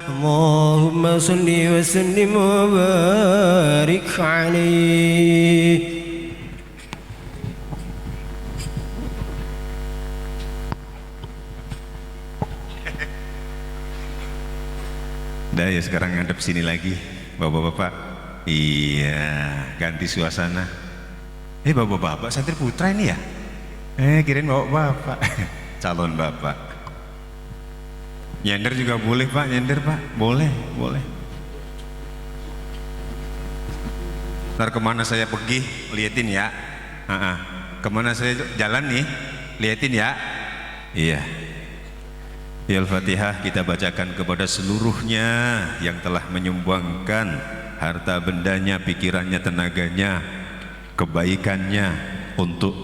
اللهم صل وسلم وبارك عليه. Dah ya, sekarang ngadep sini lagi bapak-bapak. Iya, ganti suasana. Bapak-bapak santri putra ini ya? Kirain bapak-bapak. Calon bapak. Nyender juga boleh pak, nyender pak, boleh, boleh. Ntar kemana saya pergi, liatin ya. Kemana saya jalan nih, liatin ya. Iya. Al-Fatihah kita bacakan kepada seluruhnya yang telah menyumbangkan harta bendanya, pikirannya, tenaganya, kebaikannya untuk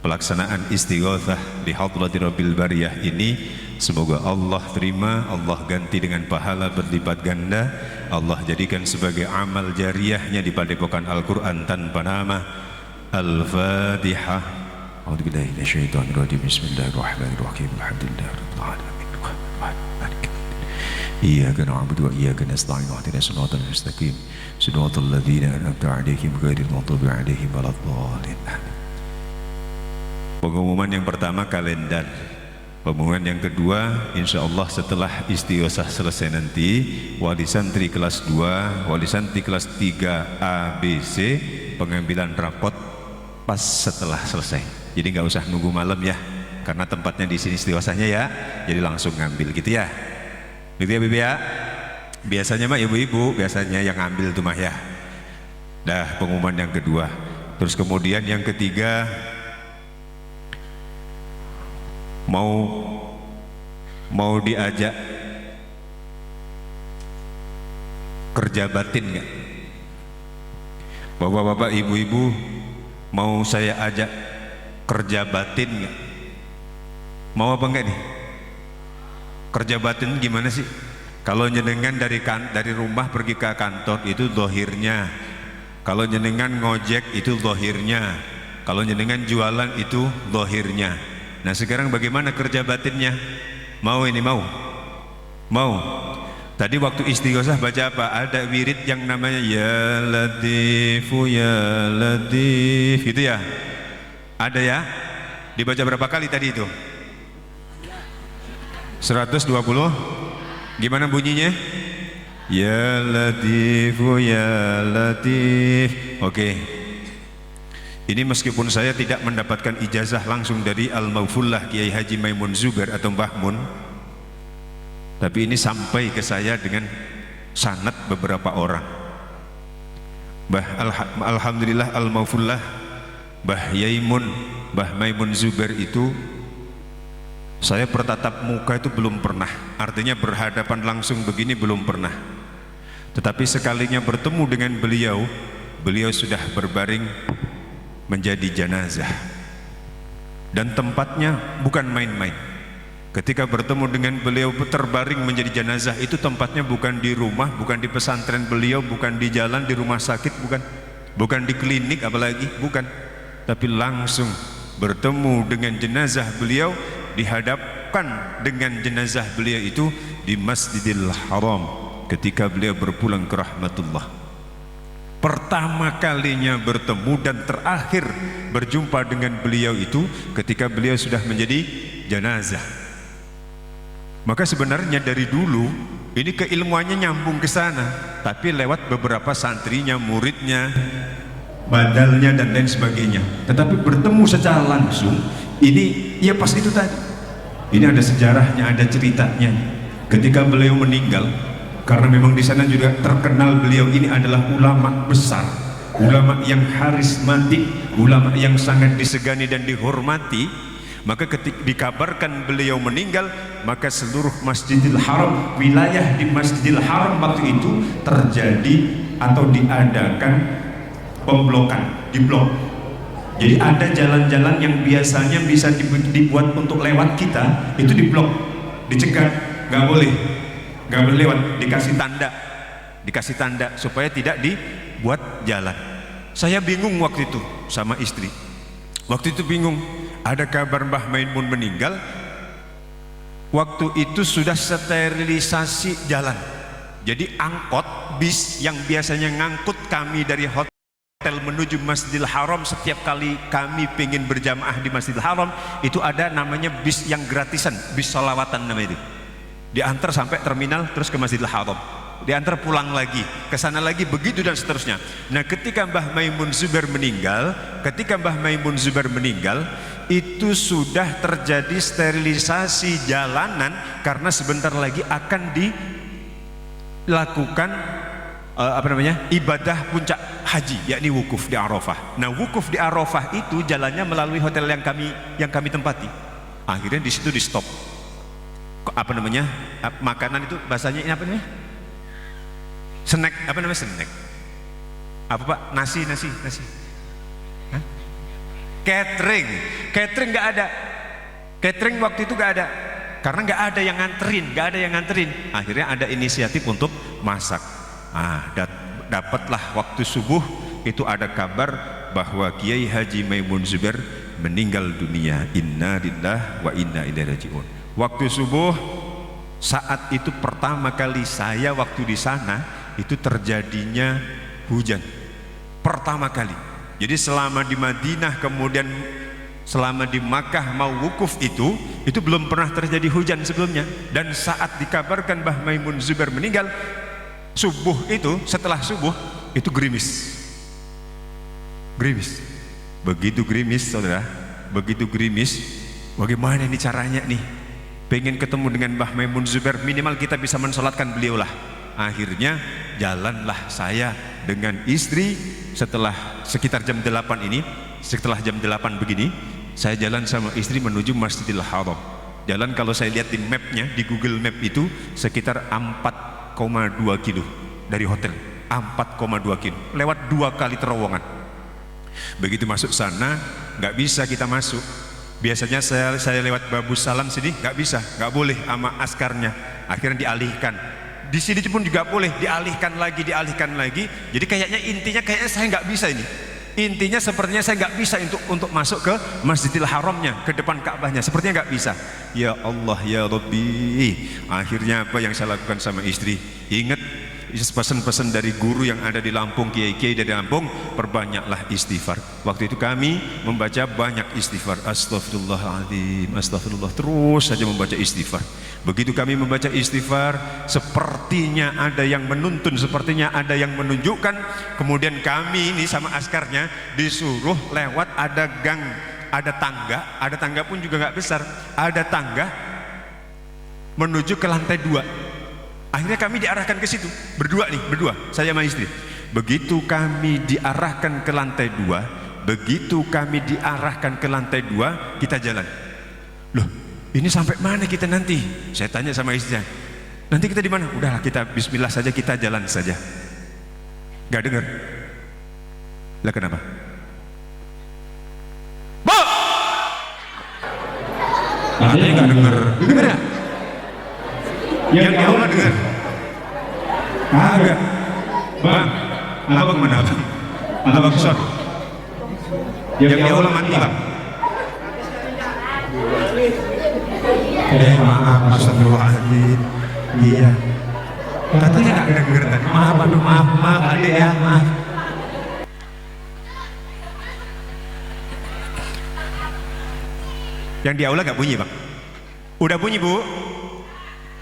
pelaksanaan istighatsah di hadrati Rabbil Bariyah ini. Semoga Allah terima, Allah ganti dengan pahala berlipat ganda, Allah jadikan sebagai amal jariyahnya di padepokan Al-Quran tanpa nama. Al-Fatihah. A'udzubillahi minasyaitonirrajim. Bismillahirrahmanirrahim. Alhamdulillahirabbil alamin. Iyyaka na'budu wa iyyaka nasta'in. Ihdinas siratal mustaqim. Siratal ladzina an'amta 'alaihim ghairil maghdubi 'alaihim waladdallin. Pengumuman yang pertama kalender. Pengumuman yang kedua, insya Allah setelah istighosah selesai nanti, wali santri kelas 2, wali santri kelas 3 A, B, C, pengambilan rapot pas setelah selesai. Jadi nggak usah nunggu malam ya, karena tempatnya di sini istighosahnya ya, jadi langsung ngambil gitu ya. Gitu ya Bibi ya. Biasanya mah ibu-ibu biasanya yang ngambil tuh mah ya. Dah pengumuman yang kedua. Terus kemudian yang ketiga, mau diajak kerja batin nggak? Bapak-bapak, ibu-ibu, mau saya ajak kerja batin nggak? Mau apa enggak nih? Kerja batin gimana sih? Kalau jenengan dari rumah pergi ke kantor itu dohirnya, kalau jenengan ngojek itu dohirnya, kalau jenengan jualan itu dohirnya. Nah sekarang bagaimana kerja batinnya? Mau ini mau? Tadi waktu istighosah baca apa? Ada wirid yang namanya Ya Latifu Ya Latif, gitu ya? Ada ya? Dibaca berapa kali tadi itu? 120. Gimana bunyinya? Ya Latifu Ya Latif. Oke. Ini meskipun saya tidak mendapatkan ijazah langsung dari Al-Maufullah Kiai Haji Maimun Zubair atau Mbah Mun, tapi ini sampai ke saya dengan sanad beberapa orang. Alhamdulillah Al-Maufullah Mbah Yaimun, Mbah Maimun Zubair itu saya bertatap muka itu belum pernah, artinya berhadapan langsung begini belum pernah. Tetapi sekalinya bertemu dengan beliau, beliau sudah berbaring menjadi jenazah, dan tempatnya bukan main-main. Ketika bertemu dengan beliau terbaring menjadi jenazah, itu tempatnya bukan di rumah, bukan di pesantren beliau, bukan di jalan, di rumah sakit, bukan di klinik apalagi, bukan, tapi langsung bertemu dengan jenazah beliau, dihadapkan dengan jenazah beliau itu di Masjidil Haram ketika beliau berpulang ke rahmatullah. Pertama kalinya bertemu dan terakhir berjumpa dengan beliau itu ketika beliau sudah menjadi jenazah. Maka sebenarnya dari dulu ini keilmuannya nyambung ke sana, tapi lewat beberapa santrinya, muridnya, badalnya dan lain sebagainya. Tetapi bertemu secara langsung ini ya pas itu tadi. Ini ada sejarahnya, ada ceritanya. Ketika beliau meninggal, karena memang di sana juga terkenal beliau ini adalah ulama besar, ulama yang karismatik, ulama yang sangat disegani dan dihormati. Maka ketika dikabarkan beliau meninggal, maka seluruh Masjidil Haram, wilayah di Masjidil Haram waktu itu terjadi atau diadakan pemblokan, diblok. Jadi ada jalan-jalan yang biasanya bisa dibuat untuk lewat kita, itu diblok, dicegat, nggak boleh lewat, dikasih tanda supaya tidak dibuat jalan. Saya bingung waktu itu sama istri. Waktu itu bingung, ada kabar Mbah Maimun meninggal, waktu itu sudah sterilisasi jalan. Jadi angkot bis yang biasanya ngangkut kami dari hotel menuju Masjidil Haram, setiap kali kami pengen berjamaah di Masjidil Haram itu ada namanya bis yang gratisan, bis sholawatan namanya itu. Diantar sampai terminal terus ke Masjidil Haram, diantar pulang lagi ke sana lagi, begitu dan seterusnya. Nah, ketika Mbah Maimun Zubair meninggal, itu sudah terjadi sterilisasi jalanan karena sebentar lagi akan dilakukan ibadah puncak haji, yakni wukuf di Arafah. Nah, wukuf di Arafah itu jalannya melalui hotel yang kami tempati. Akhirnya di situ di stop. Makanan itu bahasanya ini apa namanya? Snack, snack? Apa Pak? Nasi. Hah? Catering nggak ada. Catering waktu itu nggak ada. Karena nggak ada yang nganterin. Akhirnya ada inisiatif untuk masak. Dapatlah waktu subuh itu ada kabar bahwa Kiai Haji Maimun Zubair meninggal dunia. Inna lillahi wa inna ilaihi raji'un. Waktu subuh saat itu pertama kali saya waktu di sana itu terjadinya hujan pertama kali. Jadi selama di Madinah kemudian selama di Makkah mau wukuf itu belum pernah terjadi hujan sebelumnya. Dan saat dikabarkan Mbah Maimun Zubair meninggal, subuh itu, setelah subuh itu gerimis. Begitu gerimis saudara, bagaimana ini caranya nih? Pengen ketemu dengan Mbah Maimun Zubair, minimal kita bisa mensolatkan beliau lah. Akhirnya jalanlah saya dengan istri setelah sekitar jam 8 ini, setelah jam 8 begini, saya jalan sama istri menuju Masjidil Haram. Jalan kalau saya lihat di mapnya, di Google Map itu sekitar 4,2 kilo dari hotel, 4,2 kilo, lewat 2 kali terowongan. Begitu masuk sana, nggak bisa kita masuk. Biasanya saya lewat Babu Salam sini, nggak boleh sama askarnya. Akhirnya dialihkan. Di sini pun juga boleh, dialihkan lagi. Jadi intinya saya nggak bisa ini. Intinya sepertinya saya nggak bisa untuk masuk ke Masjidil Haramnya, ke depan Ka'bahnya. Sepertinya nggak bisa. Ya Allah ya Rabbi. Akhirnya apa yang saya lakukan sama istri? Ingat pesan-pesan dari guru yang ada di Lampung, kiai-kiai dari Lampung, perbanyaklah istighfar. Waktu itu kami membaca banyak istighfar. Astagfirullahaladzim, astagfirullah, terus saja membaca istighfar. Begitu kami membaca istighfar, sepertinya ada yang menuntun, sepertinya ada yang menunjukkan. Kemudian kami ini sama askarnya disuruh lewat, ada gang, ada tangga pun juga nggak besar, ada tangga menuju ke lantai 2. Akhirnya kami diarahkan ke situ, berdua, saya sama istri. Begitu kami diarahkan ke lantai 2, kita jalan. Loh, ini sampai mana kita nanti? Saya tanya sama istrinya. Nanti kita di mana? Udahlah, kita bismillah saja, kita jalan saja. Gak dengar. Lah kenapa? Bu! Katanya gak dengar. Dengar ya? Yang di aula dengar? Agak. Bang, abang mana abang? Abang sorry. Yang di aula mati bang. Maaf, astagfirullahaladzim. Iya. Katanya nggak denger tadi. Maaf adik ya, maaf. Yang di aula nggak bunyi bang? Udah bunyi bu?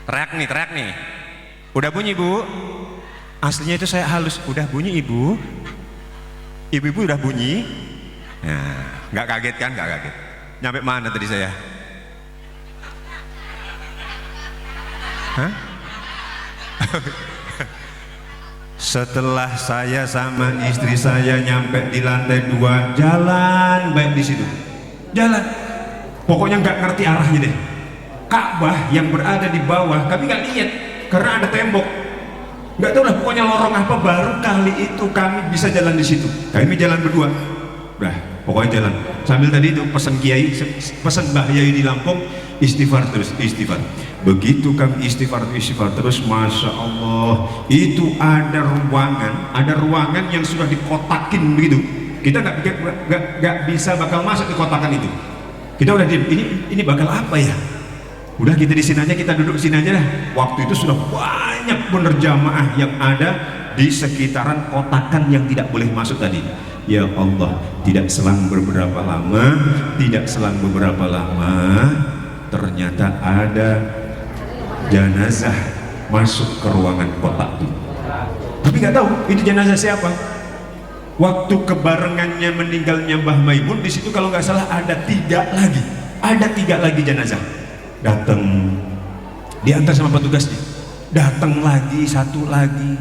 Teriak nih. Udah bunyi bu? Aslinya itu saya halus. Udah bunyi ibu? Ibu udah bunyi? Nah, nggak kaget kan? Nggak kaget. Nyampe mana tadi saya? Hah? Setelah saya sama istri saya nyampe di lantai 2, jalan baik di situ. Jalan. Pokoknya nggak ngerti arahnya deh. Ka'bah yang berada di bawah kami nggak lihat karena ada tembok, nggak tahu lah pokoknya lorong apa. Baru kali itu kami bisa jalan di situ. Kami jalan berdua, udah pokoknya jalan sambil tadi itu pesan kiai, pesan Mbah Yai di Lampung, istighfar terus istighfar. Begitu kami istighfar terus, masya Allah, itu ada ruangan yang sudah dikotakin begitu. Kita nggak bisa bakal masuk ke kotakan itu. Kita udah ini bakal apa ya? Udah kita di sini aja, kita duduk sini aja dah. Waktu itu sudah banyak bener jamaah yang ada di sekitaran kotakan yang tidak boleh masuk tadi. Ya Allah, tidak selang beberapa lama, ternyata ada jenazah masuk ke ruangan kotak itu. Tapi nggak tahu itu jenazah siapa. Waktu kebarengannya meninggalnya Mbah Maimun, di situ kalau nggak salah ada tiga lagi jenazah. Datang, diantar sama petugasnya. Datang lagi, satu lagi,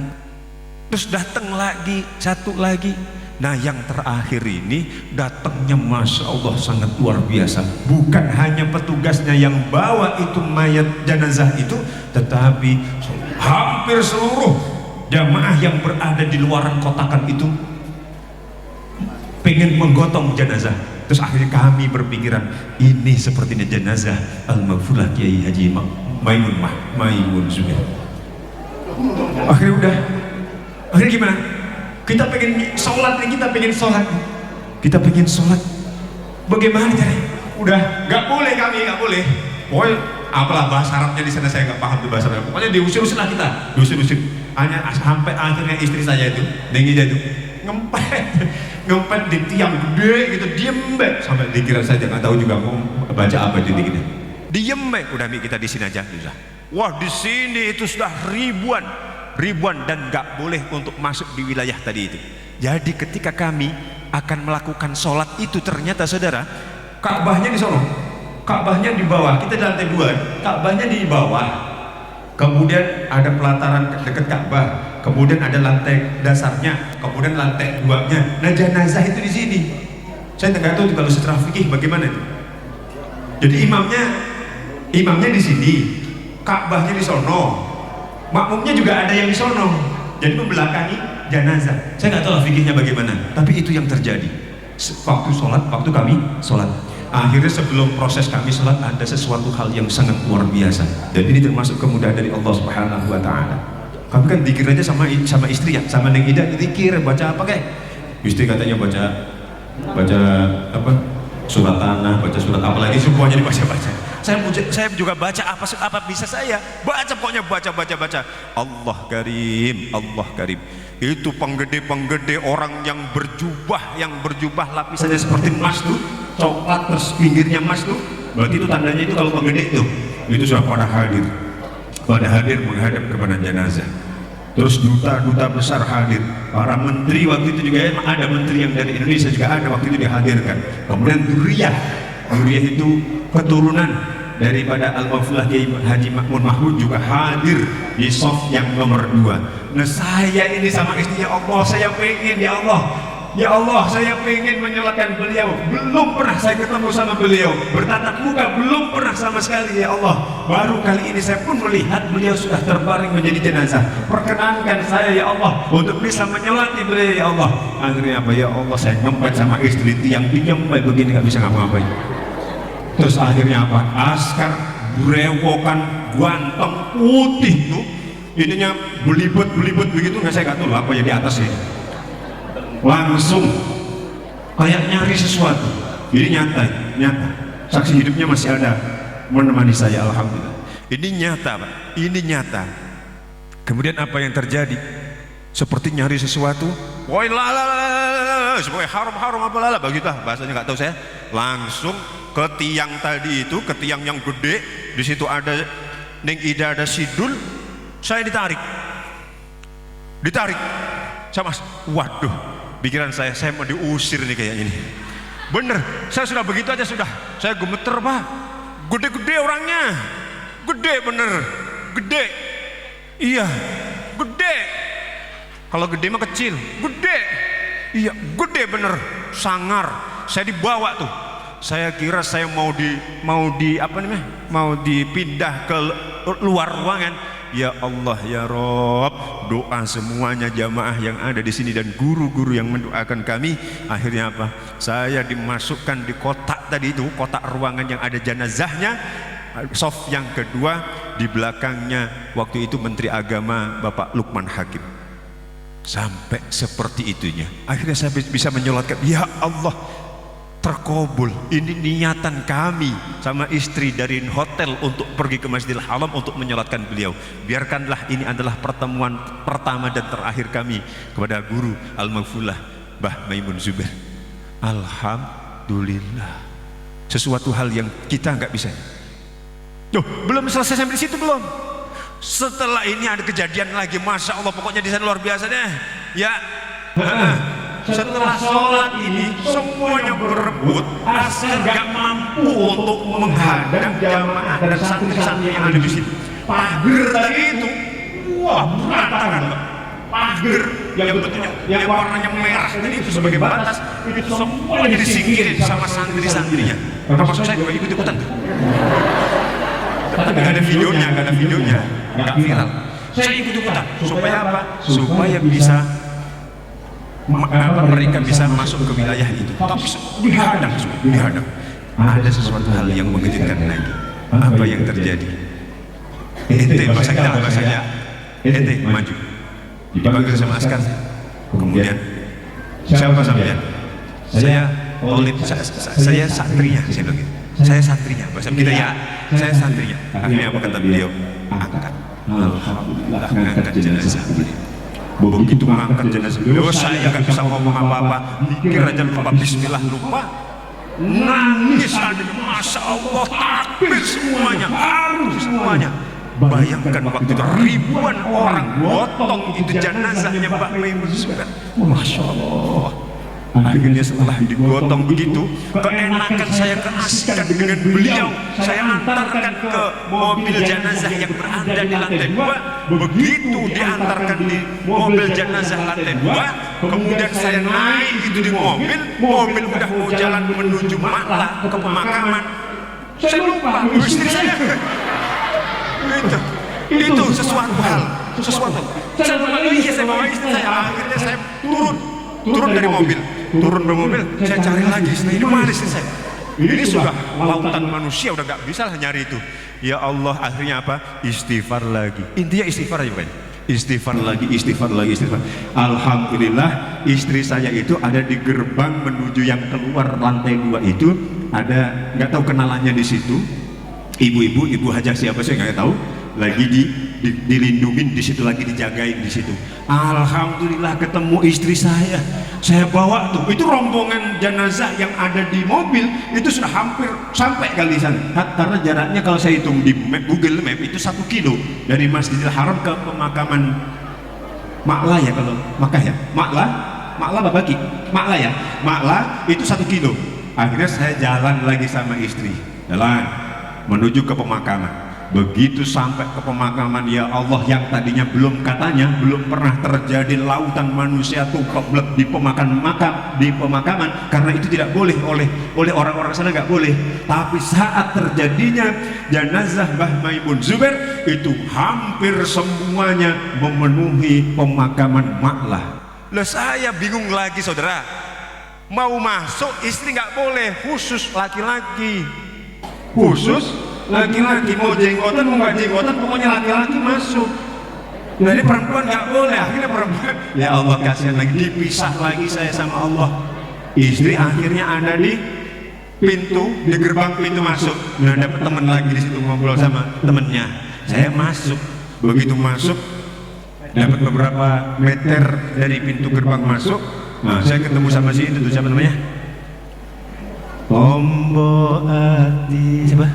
terus datang lagi, satu lagi. Nah yang terakhir ini datangnya Masya Allah sangat luar biasa. Bukan hanya petugasnya yang bawa itu mayat jenazah itu, tetapi hampir seluruh jamaah yang berada di luaran kotakan itu pengen menggotong jenazah. Terus akhirnya kami berpikiran, ini sepertinya jenazah Al-Maghfurlah Kiai Haji Maimun Zubair. Akhirnya gimana? Kita pengen sholat nih, kita pengen sholat. Bagaimana caranya? Udah nggak boleh, nggak boleh. Pokoknya apalah bahasa Arabnya di sana saya nggak paham tuh bahasa Arab. Pokoknya diusir lah kita, diusir. Hanya sampai akhirnya istri saya itu, Nengi itu ngempet di tiang gede gitu, diem baik sampai dikira saja nggak tahu juga mau baca apa itu gitu. Diem baik, udah kita di sini aja. Wah di sini itu sudah ribuan dan nggak boleh untuk masuk di wilayah tadi itu. Jadi ketika kami akan melakukan sholat itu ternyata saudara, Ka'bahnya di sono, Ka'bahnya di bawah, kita di lantai 2, Ka'bahnya di bawah. Kemudian ada pelataran dekat Ka'bah, kemudian ada lantai dasarnya, kemudian lantai 2-nya. Nah jenazah itu di sini. Saya nggak tahu kalau secara fikih bagaimana itu. Jadi imamnya di sini, Ka'bahnya di sono, makmumnya juga ada yang di sono. Jadi membelakangi jenazah. Saya nggak tahu fikihnya bagaimana, tapi itu yang terjadi. Waktu kami sholat. Akhirnya sebelum proses kami sholat ada sesuatu hal yang sangat luar biasa, dan ini termasuk kemudahan dari Allah Subhanahu Wa Taala. Kami kan dikir aja sama istri ya, sama Neng Ida dikir, baca apa kayak? Istri katanya baca apa? Surat tanah, baca surat apa lagi, semuanya dibaca. Saya juga baca apa bisa saya baca, pokoknya baca. Allah Karim. Itu penggede orang yang berjubah lapisannya seperti emas tuh, coklat terus pinggirnya emas tuh. Berarti itu tandanya itu kalau penggede itu sudah pada hadir menghadap kepada jenazah. Terus duta besar hadir, para menteri waktu itu juga ada, menteri yang dari Indonesia juga ada waktu itu dihadirkan. Kemudian Duriyah itu keturunan daripada Al-Maghfurlah Kiai Haji Ma'mun Mahmud juga hadir di sof yang nomor 2. Nah saya ini sama istrinya, saya pengen ya Allah saya pengen menyolatkan beliau. Belum pernah saya ketemu sama beliau, bertatap muka belum pernah sama sekali ya Allah. Baru kali ini saya pun melihat beliau sudah terbaring menjadi jenazah. Perkenankan saya ya Allah untuk bisa menyolati beliau ya Allah. Akhirnya apa ya Allah, saya ngempet sama istri yang dinyempai begini nggak bisa ngapa-ngapain. Terus akhirnya apa? Askar berewokan ganteng putih tuh, ininya belibet begitu, saya nggak tahu apa ya di atas ini. Langsung kayak nyari sesuatu. Ini nyata. Saksi hidupnya masih ada menemani saya, alhamdulillah. Ini nyata, Pak. Ini nyata. Kemudian apa yang terjadi? Seperti nyari sesuatu. Woi sebagai haram apa begitu bahasanya nggak tahu saya. Langsung ke tiang tadi itu, ke tiang yang gede, di situ ada Neng Ida, ada Sidul, saya ditarik, sama, waduh, pikiran saya mau diusir nih kayaknya ini. Bener, saya sudah begitu aja saya gemeter Pak, gede orangnya, gede bener, gede, iya, gede, kalau gede mah kecil, gede, iya, gede bener, sangar, saya dibawa tuh. Saya kira saya mau dipindah ke luar ruangan. Ya Allah ya Rob, doa semuanya jamaah yang ada di sini dan guru-guru yang mendoakan kami. Akhirnya apa? Saya dimasukkan di kotak tadi itu, kotak ruangan yang ada jenazahnya. Sof yang kedua, di belakangnya waktu itu Menteri Agama Bapak Lukman Hakim. Sampai seperti itunya. Akhirnya saya bisa menyolatkan. Ya Allah, terkabul. Ini niatan kami sama istri dari hotel untuk pergi ke Masjidil Haram untuk menyolatkan beliau. Biarkanlah ini adalah pertemuan pertama dan terakhir kami kepada guru Al-Maghfurlah Mbah Maimun Zubair. Alhamdulillah, sesuatu hal yang kita nggak bisa. Belum selesai sampai di situ belum. Setelah ini ada kejadian lagi, masya Allah, pokoknya di sana luar biasa deh. Ya, setelah sholat ini semuanya berebut, asal nggak mampu untuk menghadang jamaah dan santri-santri yang ada di situ. Pagar tadi itu, wah berantakan. Pagar yang bentuknya, yang warnanya merah tadi itu sebagai batas, itu semuanya disingkirin sama santri-santrinya. Termasuk saya juga ikut ikutan tuh. Tapi nggak ada videonya, nggak viral. Saya ikut ikutan. Supaya apa? Supaya bisa mereka bisa masuk ke wilayah itu. Tapi dihadang. Ada sesuatu hal yang mengejutkan lagi. Apa yang terjadi? Ente bahasanya ente maju. Dipanggil sama askar. Kemudian siapa sampean? Saya Olip, saya santrinya, saya bilang gitu. Saya santrinya, bahasa kita ya, saya santrinya. Akhirnya apa kata beliau? Angkat. Alhamdulillah, angkat jenazah beliau. Begitu mengangkat jenazah beliau, saya nggak bisa ngomong apa-apa, mikir aja lupa bismillah, lupa, nangis aja, masya Allah, takbir semuanya, harus semuanya. Bayangkan waktu itu ribuan orang gotong itu jenazahnya Mbak Maimun Zubair. Masya Allah. Akhirnya setelah digotong begitu, keenakan saya keasikan dengan beliau. Saya antarkan ke mobil jenazah yang berada di lantai 2. Begitu diantarkan di mobil jenazah lantai 2, kemudian saya naik itu di mobil udah mau jalan menuju Makla ke pemakaman. Saya lupa istri saya. Itu sesuatu hal. Saya bawa istri saya. Akhirnya saya turun dari mobil, saya cari lagi istri ini, mana istri saya? Ini sudah lautan manusia, udah gak bisa lah nyari itu. Ya Allah, akhirnya apa? Istighfar lagi. Intinya istighfar aja bukan? Istighfar lagi. Alhamdulillah, istri saya itu ada di gerbang menuju yang keluar lantai 2 itu, ada nggak tahu kenalannya di situ. Ibu Hajah siapa sih nggak tahu, lagi dilindungin di situ, lagi dijagain di situ. Alhamdulillah ketemu istri saya bawa tuh, itu rombongan jenazah yang ada di mobil itu sudah hampir sampai kali sana, karena jaraknya kalau saya hitung di Google Map itu 1 kilo dari Masjidil Haram ke pemakaman Makla ya, kalau Makkah ya, Makla Babaki, Makla ya, Makla itu 1 kilo. Akhirnya saya jalan lagi sama istri, menuju ke pemakaman. Begitu sampai ke pemakaman, ya Allah, yang tadinya belum pernah terjadi lautan manusia tumpah di pemakaman, karena itu tidak boleh oleh orang-orang sana, nggak boleh. Tapi saat terjadinya jenazah Mbah Maimun Zubair itu hampir semuanya memenuhi pemakaman Maklah. Lah saya bingung lagi saudara, mau masuk istri nggak boleh, khusus laki-laki, laki-laki mau jenggotan mau nggak jenggotan, pokoknya laki-laki masuk. Jadi perempuan nggak boleh. Akhirnya perempuan, ya Allah kasihan lagi, dipisah lagi saya sama Allah. Istri akhirnya ada di gerbang pintu masuk. Nah, dapat teman lagi di situ, ngobrol sama temennya. Saya masuk, begitu masuk dapat beberapa meter dari pintu gerbang masuk. Nah, saya ketemu sama si itu, siapa namanya? Ombo Ati, siapa?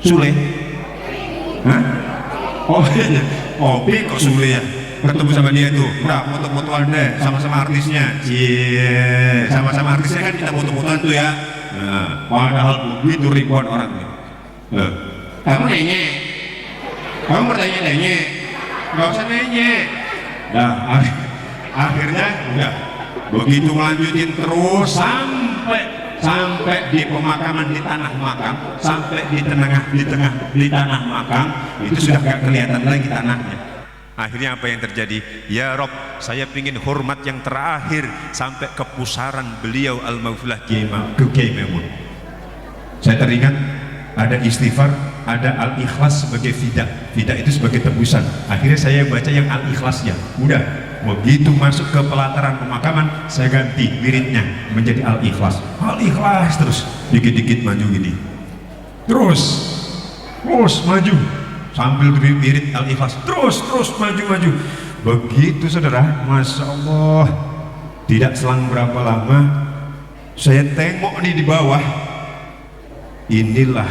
Sule? Hah? Oh iya, Opi kok Sule ya? Ketemu sama dia tuh, udah foto-fotoan deh, sama-sama artisnya. Iya, sama-sama artisnya kan kita foto-fotoan tuh ya. Nah, padahal begitu ribuan orang nih. Kamu nanya? Kamu bertanya-tanya? Gak usah nanya. Nah, akhirnya udah begitu melanjutin terus sampai di pemakaman di tanah makam, sampai di tanah makam itu sudah gak kelihatan lagi tanahnya. Akhirnya apa yang terjadi? Ya Rob, saya ingin hormat yang terakhir sampai ke pusaran beliau Al-Maghfurlah Kiai Maimun. Saya teringat ada istighfar, ada Al-Ikhlas sebagai fidah itu sebagai tebusan. Akhirnya saya baca yang Al-Ikhlasnya, udah Begitu masuk ke pelataran pemakaman, saya ganti wiridnya menjadi Al-Ikhlas. Al-Ikhlas terus, dikit-dikit maju gini. Terus maju sambil wirid Al-Ikhlas. Terus maju. Begitu saudara, Masya Allah. Tidak selang berapa lama, saya tengok nih di bawah. Inilah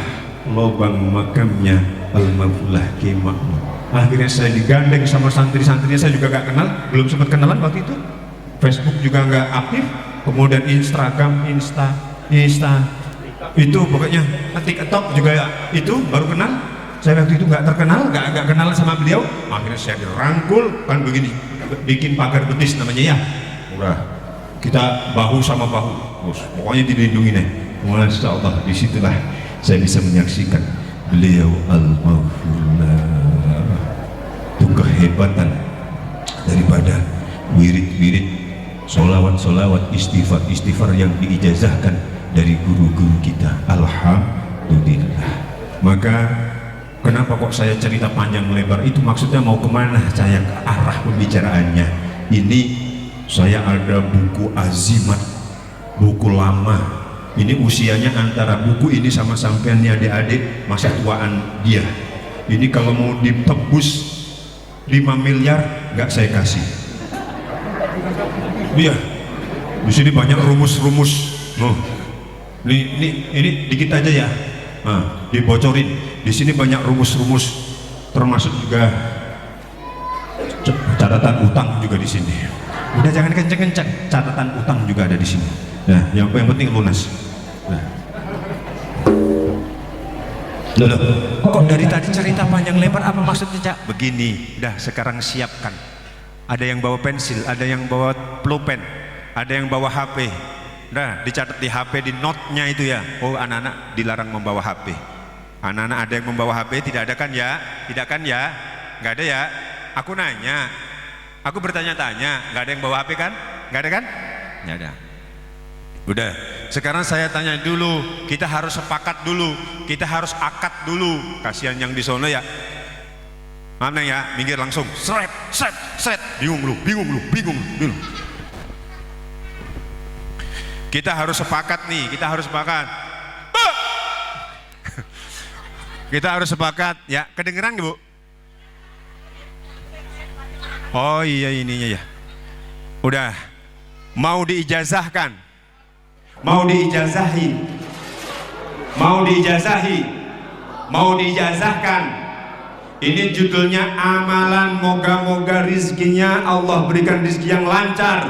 lubang makamnya Al-Mafullah Kiai Makmum. Akhirnya saya digandeng sama santri-santrinya, saya juga gak kenal, belum sempat kenalan waktu itu. Facebook juga gak aktif, kemudian Instagram, Insta itu pokoknya TikTok juga ya, itu baru kenal. Saya waktu itu gak terkenal, gak kenalan sama beliau. Akhirnya saya dirangkul, kan begini, bikin pagar betis namanya ya. Udah, kita bahu sama bahu, pokoknya dilindungi nih. Masya Allah, disitulah saya bisa menyaksikan beliau Al-Mafullah. Itu kehebatan daripada wirid-wirid, solawat-solawat, istighfar yang diijazahkan dari guru-guru kita. Alhamdulillah. Maka kenapa kok saya cerita panjang lebar itu, maksudnya mau kemana saya ke arah pembicaraannya ini. Saya ada buku azimat, buku lama. Ini usianya antara buku ini sama sampean nih adik-adik, masa tuaan dia. Ini kalau mau ditebus 5 miliar nggak saya kasih. Iya, di sini banyak rumus-rumus. Ini dikit aja ya. Nah, dibocorin. Di sini banyak rumus-rumus, termasuk juga catatan utang juga di sini. Udah jangan kenceng-kenceng, catatan utang juga ada di sini. Nah, yang penting lunas. Nah. Loh, kok dari tadi cerita panjang lebar, apa maksudnya, Cak? Begini, dah sekarang siapkan. Ada yang bawa pensil, ada yang bawa pulpen, ada yang bawa HP. Nah, dicatat di HP, di note-nya itu ya. Oh, anak-anak dilarang membawa HP. Anak-anak ada yang membawa HP, tidak ada kan ya? Tidak kan ya? Nggak ada ya? Aku nanya, aku bertanya-tanya, nggak ada yang bawa HP kan? Nggak ada kan? Nggak ada. Udah, sekarang saya tanya dulu, kita harus sepakat dulu, kita harus akad dulu. Kasihan yang di sono ya. Mana ya, minggir langsung, seret. Bingung lu. Kita harus sepakat nih, kita harus sepakat. Kita harus sepakat, ya. Kedengeran Bu? Oh iya ininya ya. Udah, mau diijazahkan. Mau diijazahkan. Ini judulnya amalan, moga-moga rizkinya Allah berikan rizki yang lancar.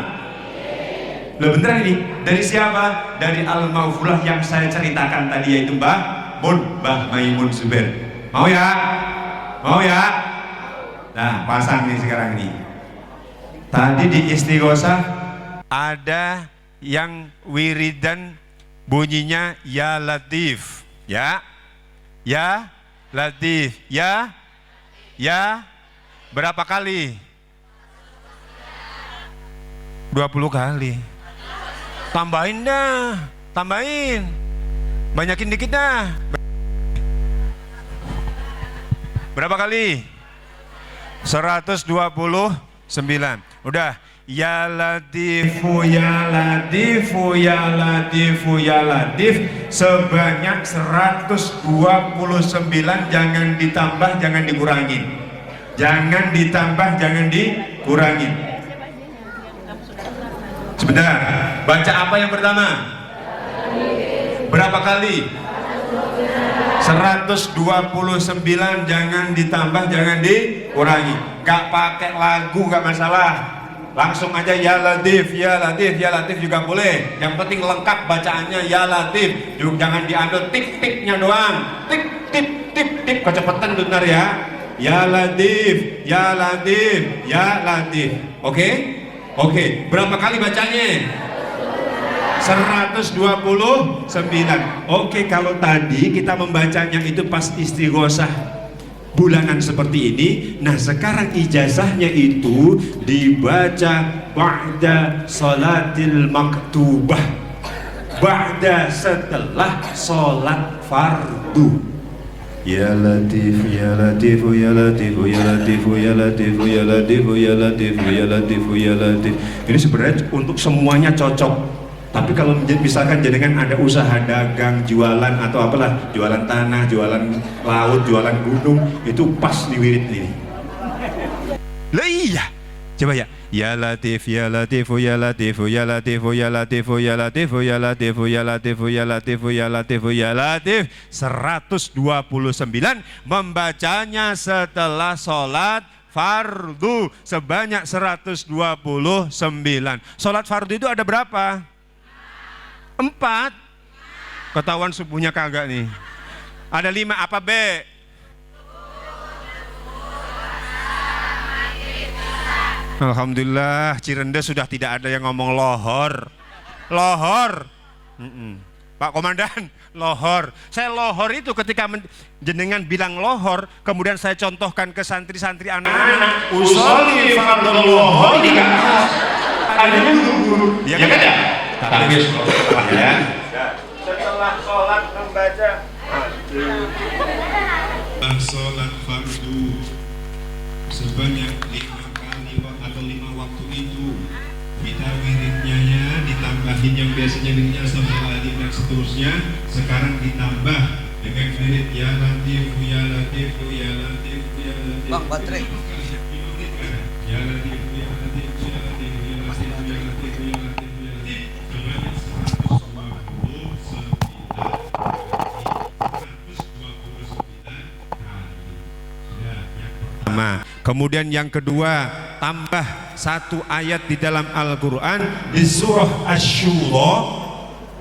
Loh beneran ini? Dari siapa? Dari Al-Mafullah yang saya ceritakan tadi, yaitu Mbah Maimun Zubair. Mau ya? Nah, pasang nih sekarang ini. Tadi di Istighosah ada yang wiridan bunyinya ya Latif, ya Latif, ya berapa kali? 20 kali. Tambahin dah, banyakin dikit dah. Berapa kali? 129. Udah. Ya Latifu ya Latifu ya Latifu ya Latif sebanyak 129. Jangan ditambah, jangan dikurangin. Jangan ditambah, jangan dikurangin. Sebentar, baca apa yang pertama? Berapa kali? 129. Jangan ditambah, jangan dikurangi. Gak pakai lagu, gak masalah. Langsung aja ya Latif juga boleh. Yang penting lengkap bacaannya ya Latif. Jangan diambil tik-tiknya doang. Tik, kecepatan benar ya. Ya Latif. Oke? Berapa kali bacanya? 129. Oke, kalau tadi kita membacanya itu pas Istighosah bulanan seperti ini. Nah sekarang ijazahnya itu dibaca ba'da salatil maktubah, ba'da setelah sholat fardu. Ya Latif, Ya Latif, Ya Latif, Ya Latif, Ya Latif, Ya Latif, Ya Latif, Ya Latif, Ya Latif. Ini sebenarnya untuk semuanya cocok. Tapi kalau misalkan jenengan ada usaha dagang, jualan atau apalah, jualan tanah, jualan laut, jualan gunung, itu pas di wirid ini. Lah iya. Coba ya. Ya Latif, Ya Latif, Ya Latif, Ya Latif, Ya Latif, Ya Latif, Ya Latif, Ya Latif, Ya Latif, Ya Latif, Ya Latif. 129 membacanya setelah sholat fardu sebanyak 129. Sholat fardu itu ada berapa? 4. Ketahuan subuhnya kagak nih. Ada 5 apa B? Alhamdulillah Cirende sudah tidak ada yang ngomong lohor. Lohor. Pak Komandan, lohor. Saya lohor itu ketika jenengan bilang lohor, kemudian saya contohkan ke santri-santri anak-anak. Usolli fardhu lohor ada guru. Ya kan? Tapi setelah ya. Setelah sholat membaca sholat fardu sebanyak 5 atau 5 waktu itu kita wiridnya ya ditambahin yang biasanya wiridnya Astagfirullahaladzim dan seterusnya, sekarang ditambah dengan wirid Ya Latif, Ya Latif, Ya Latif, Ya Latif. Bang, baterai. Ya Latif, Ya Latif, Ya Latif, Ya Latif, Ya Latif, Ya Latif, Ya Latif. Sebanyak 129 kali. Kemudian yang kedua, tambah 1 ayat di dalam Al-Quran di surah Asy-Syura.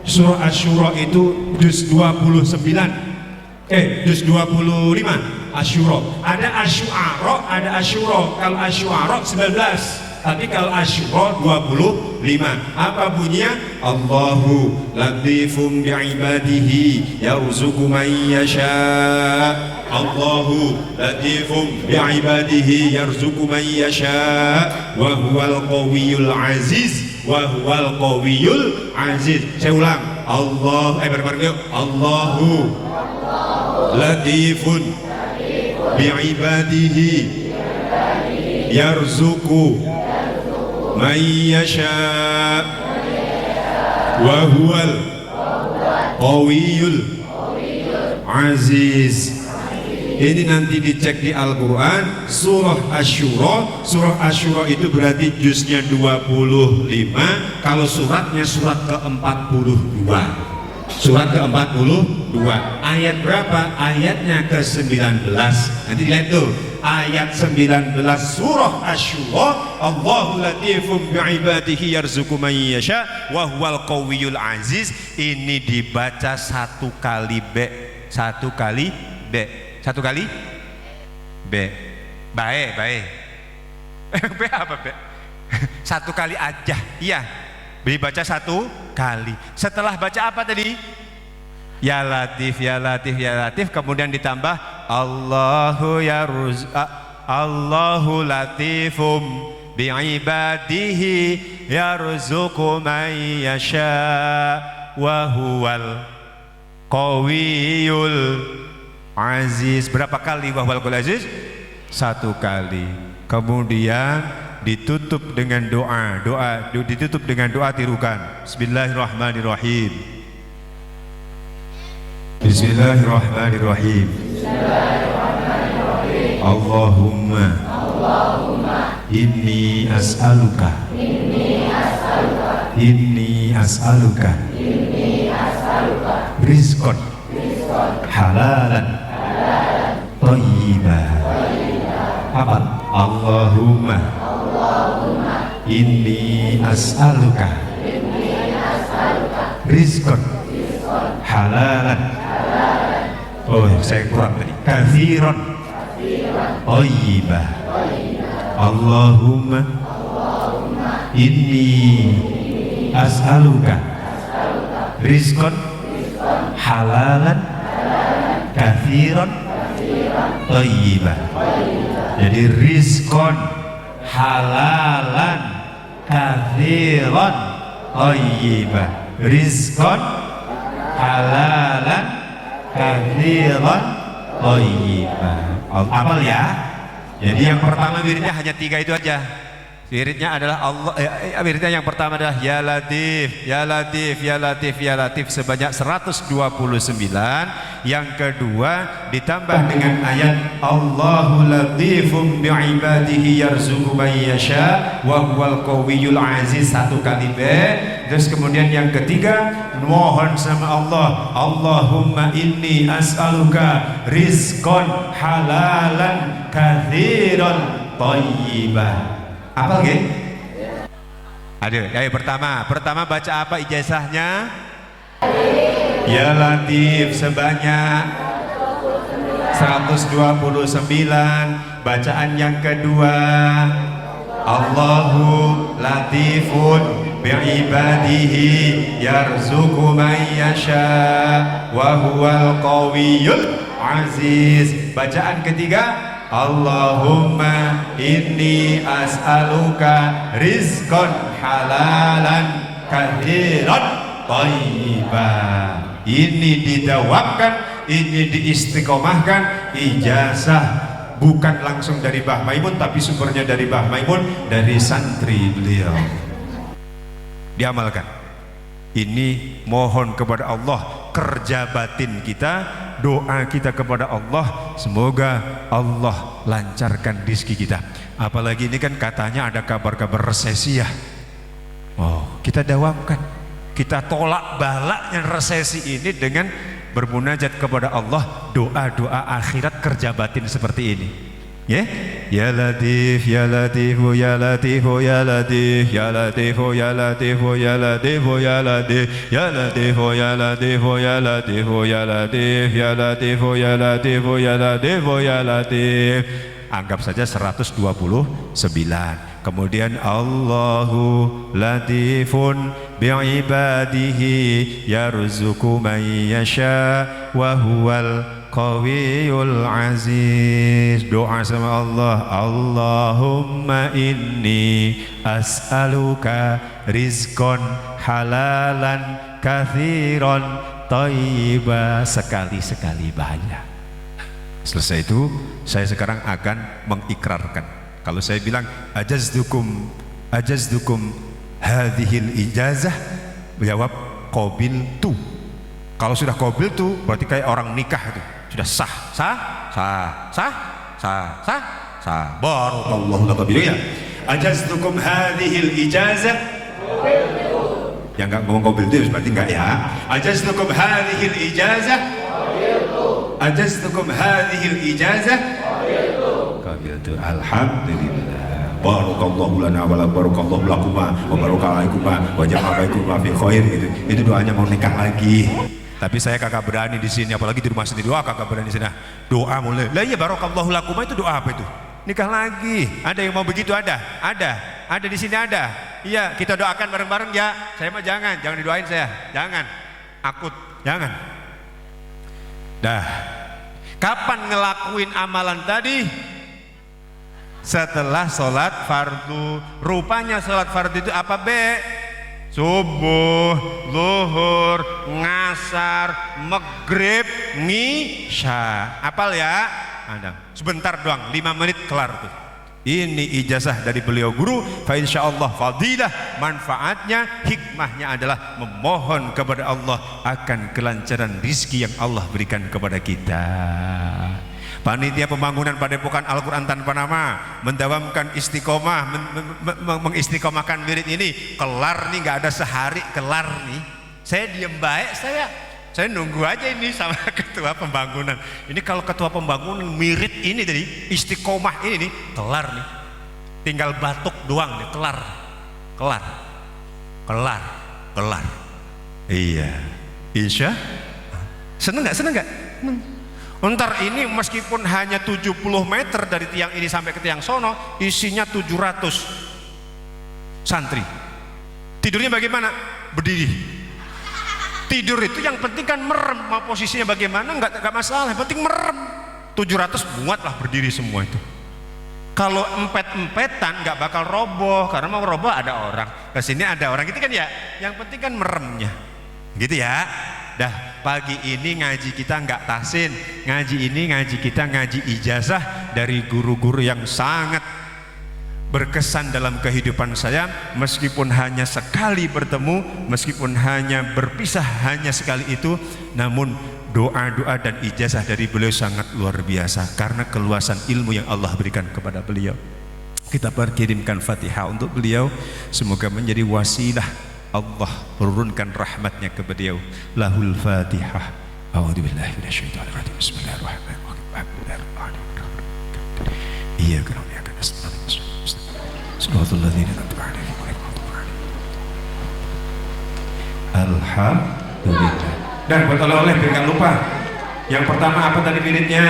Surah Asy-Syura itu juz 29, juz 25 Asy-Syura. Ada Asy-Syu'ara, ada Asy-Syura. Kalau Asy-Syu'ara 19, tapi kalau Asy-Syura 25. Apa bunyinya? Allahu latifum bi'ibadihi yarzuqu man yasha. Allahu latifum bi'ibadihi yarzuqu man yasha wa huwal qawiyyul aziz wa huwal qawiyyul aziz. Saya ulang. Bareng-bareng yuk. Allahu latifun bi'ibadihi yarzuqu man yasha wa huwal qawiyyul aziz. Ini nanti dicek di Al-Quran surah Asy-Syura. Surah Asy-Syura itu berarti juznya 25. Kalau suratnya surat ke-42. Surat ke-42. Ayat berapa? Ayatnya ke-19. Nanti lihat tuh ayat 19 surah Asy-Syura. Allahu latifum bi'ibadihi yarzuqu man yasha wa huwal qawiyyul aziz. Ini dibaca 1 kali B. 1 kali B. 1 kali B. Baik. B apa B? 1 kali aja. Iya. Dibaca 1 kali. Setelah baca apa tadi? Ya Latif, Ya Latif, Ya Latif. Kemudian ditambah Allahu latifum bi'ibadihi yarzuqu man yasha wa huwal qawiyyul aziz. Berapa kali wahwal qul aziz? 1 kali. Kemudian ditutup dengan doa. Ditutup dengan doa tirukan. Bismillahirrahmanirrahim. Bismillahirrahmanirrahim. Allahumma inni as'aluka rizqan halalan thayyiban. Apa? Allahumma inni as'aluka rizqan halalan. Oh, saya kurang tadi. Kathiran thayyiban. Allahumma inni as'aluka rizqan halalan kathiran thayyiban. Jadi rizqan halalan kathiran thayyiban. Rizqan halalan kathiran thayyiban. Hafal ya. Jadi yang pertama wiridnya hanya 3 itu aja. Wiridnya adalah Allah, wiridnya yang pertama adalah ya latif, ya latif, ya latif, ya latif sebanyak 129. Yang kedua ditambah dengan ayat Allahu latifum bi'ibadihi yarzuqu man yasha wa huwal qawiyyul aziz 1 kali B. Terus kemudian yang ketiga mohon sama Allah, Allahumma inni as'aluka rizqan halalan katsiran thayyiban. Apa nggih? Aduh, ayo pertama baca apa ijazahnya? Ya Latif sebanyak 129. Bacaan yang kedua Allahu latifun bi'ibadihi yarzuqu man yasha wa huwal qawiyyul aziz. Bacaan ketiga Allahumma inni as'aluka rizqan halalan katsiran thayyiban. Ini didawamkan, ini diistiqomahkan. Ijazah bukan langsung dari Mbah Maimun, tapi sumbernya dari Mbah Maimun, dari santri beliau. Diamalkan. Ini mohon kepada Allah kerja batin kita, doa kita kepada Allah, semoga Allah lancarkan rezeki kita. Apalagi ini kan katanya ada kabar-kabar resesi ya. Oh, kita dawamkan, kita tolak balaknya resesi ini dengan bermunajat kepada Allah, doa-doa akhirat kerja batin seperti ini. Ya, ya Latif, ya Latif, ya Latif, ya Latif, ya Latif, ya Latif, ya Latif, ya Latif, ya Latif, ya Latif, ya Latif, ya Latif, ya Latif, ya Latif, ya Latif, ya Latif. Anggap saja 129. Kemudian Allahu latifun bi'ibadihi yarzuqu man yasha wa huwal Qawiyul Aziz. Doa sama Allah, Allahumma inni as'aluka rizqan halalan katsiran thayyiban. Sekali-sekali banyak. Selesai itu saya sekarang akan mengikrarkan. Kalau saya bilang ajazdukum hadhil ijazah, jawab qabiltu. Kalau sudah qabiltu berarti kayak orang nikah itu. Sudah sah. Barakallahu lakum ya. Ajaztukum hadhil ijazah. Yang enggak ngomong qabiltu berarti enggak ya. Ajaztukum hadhil ijazah. Ajaztukum hadhil ijazah. Qabiltu. Alhamdulillah. Barakallahu lana wa barakallahu lakuma wa barakalaikuma wa ja'alaikuma fi khair gitu. Itu doanya mau nikah lagi. Tapi saya kagak berani di sini, apalagi di rumah sendiri. Doa kagak berani di sini. Doa mulai. Lah iya barakallahu lakuma itu doa apa itu? Nikah lagi. Ada yang mau begitu? Ada di sini ada. Iya, kita doakan bareng-bareng ya. Saya mah jangan didoain saya. Jangan. Akut, jangan. Dah. Kapan ngelakuin amalan tadi? Setelah sholat fardu. Rupanya sholat fardu itu apa be? Subuh, zuhur, ngasar, maghrib, ngisya. Apal ya? Anda sebentar doang, 5 menit kelar tuh. Ini ijazah dari beliau guru. Fa insyaallah fadilah, manfaatnya, hikmahnya adalah memohon kepada Allah akan kelancaran rizki yang Allah berikan kepada kita. Panitia pembangunan Padepokan Al-Quran tanpa nama mendawamkan istiqomah, mengistiqomahkan wirid ini. Kelar nih, nggak ada sehari kelar nih. Saya diem baik, saya nunggu aja ini sama ketua pembangunan. Ini kalau ketua pembangunan wirid ini tadi istiqomah ini nih, kelar nih. Tinggal batuk doang nih, kelar. Iya, insya. Seneng nggak? Ntar ini meskipun hanya 70 meter dari tiang ini sampai ke tiang sono, isinya 700 santri. Tidurnya bagaimana? Berdiri. Tidur itu yang penting kan merem, mau posisinya bagaimana nggak masalah, yang penting merem. 700 muatlah berdiri semua itu. Kalau empet-empetan nggak bakal roboh, karena mau roboh ada orang, kesini ada orang gitu kan ya. Yang penting kan meremnya, gitu ya. Dah. pagi ini ngaji kita nggak tahsin, ngaji ini ngaji kita ngaji ijazah dari guru-guru yang sangat berkesan dalam kehidupan saya. Meskipun hanya sekali bertemu, meskipun hanya berpisah hanya sekali itu, namun doa-doa dan ijazah dari beliau sangat luar biasa karena keluasan ilmu yang Allah berikan kepada beliau. Kita berkirimkan Fatihah untuk beliau, semoga menjadi wasilah Allah turunkan rahmatnya ke beliau. Lahul Fatihah. A'udzubillahi minasyaitonir rajim. Bismillahirrahmanirrahim. Iyyaka na'budu wa iyyaka nasta'in. Shiratal ladzina an'amta 'alaihim ghairil maghdubi 'alaihim. Alhamdulillah. Dan buat oleh-oleh biar nggak lupa. Yang pertama apa tadi wiridnya?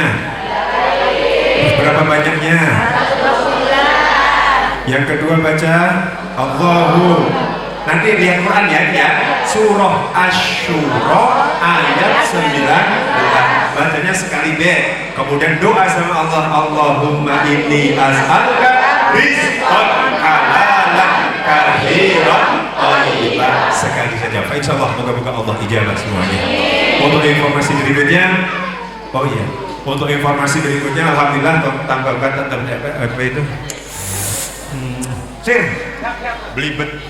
Berapa banyaknya? Yang kedua baca Allahu. Nanti lihat Quran ya, surah Asy-Syura ayat 19. Bacanya sekali B. Kemudian doa sama Allah, Allahumma inni as'aluka rizqan halalan kathiran thayyiban. Sekali saja. Insyaallah moga-moga Allah ijabah semuanya. Untuk informasi berikutnya, oh iya, untuk informasi berikutnya alhamdulillah tambahkan apa itu? Sir, belibet.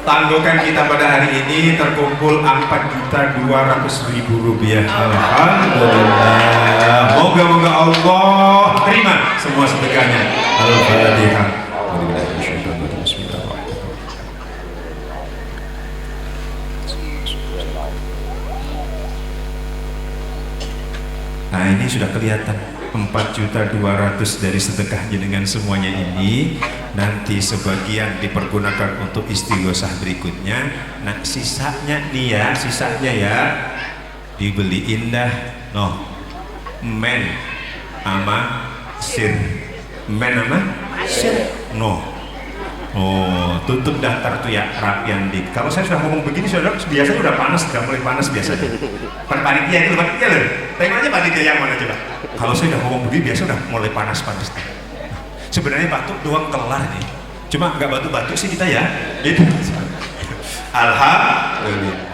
Tanggungan kita pada hari ini terkumpul 4.200.000 rupiah. Alhamdulillah. Moga-moga Allah terima semua sedekahnya. Al-Fatihah. Nah ini sudah kelihatan 4.200.000 dari sedekah jenengan semuanya ini. Nanti sebagian dipergunakan untuk istighosah berikutnya. Nah sisanya nih ya, sisanya ya dibeliin dah men ama sir, men ama sir tutup daftar tuh ya rapian dik. Kalau saya sudah ngomong begini saudara biasanya udah panas, sudah mulai panas biasanya. Panitia itu panitia loh, tengok aja panitia yang mana coba. Kalau saya udah ngomong begini biasa udah mulai panas-panas. Sebenarnya batuk doang kelar nih, cuma nggak batuk-batuk sih kita ya. Alhamdulillah.